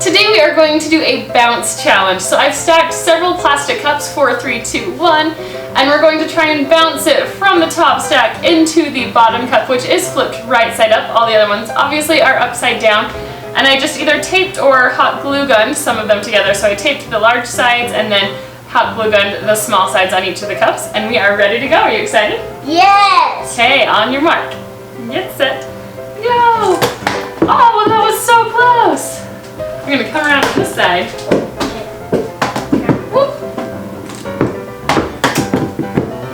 Today we are going to do a bounce challenge. So I've stacked several plastic cups, 4, 3, 2, 1, and we're going to try and bounce it from the top stack into the bottom cup, which is flipped right side up. All the other ones obviously are upside down. And I just either taped or hot glue gunned some of them together. So I taped the large sides and then hot glue gunned the small sides on each of the cups. And we are ready to go. Are you excited? Yes! Okay, on your mark. Get set. Go! Oh, well, that was so close. We're going to come around to this side. Whoop.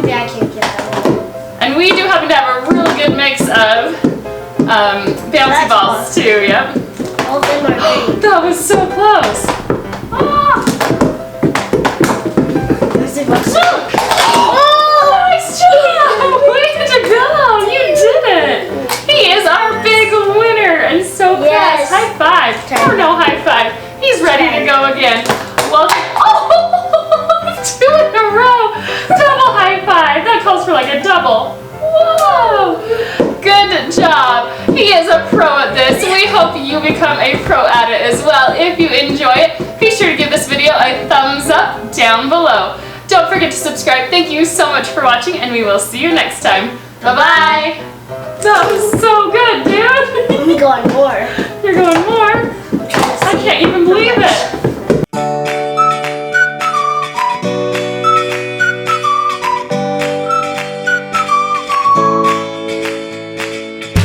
Yeah, I can't get that. And we do happen to have a really good mix of bouncy balls too, yep. All of them are pretty. That was so close. Ah. Oh, nice job! Way to go! You did it! He is our big winner and so Yes. fast. High five. Or no high five. He's ready to go again. Well, oh, 2 in a row. Double high five. That calls for like a double. Whoa! Good job. He is a pro at this. We hope you become a pro at it as well. If you enjoy it, be sure to give this video a thumbs up down below. Don't forget to subscribe. Thank you so much for watching, and we will see you next time. Bye-bye. That was so good, dude. I'm going more. You're going more?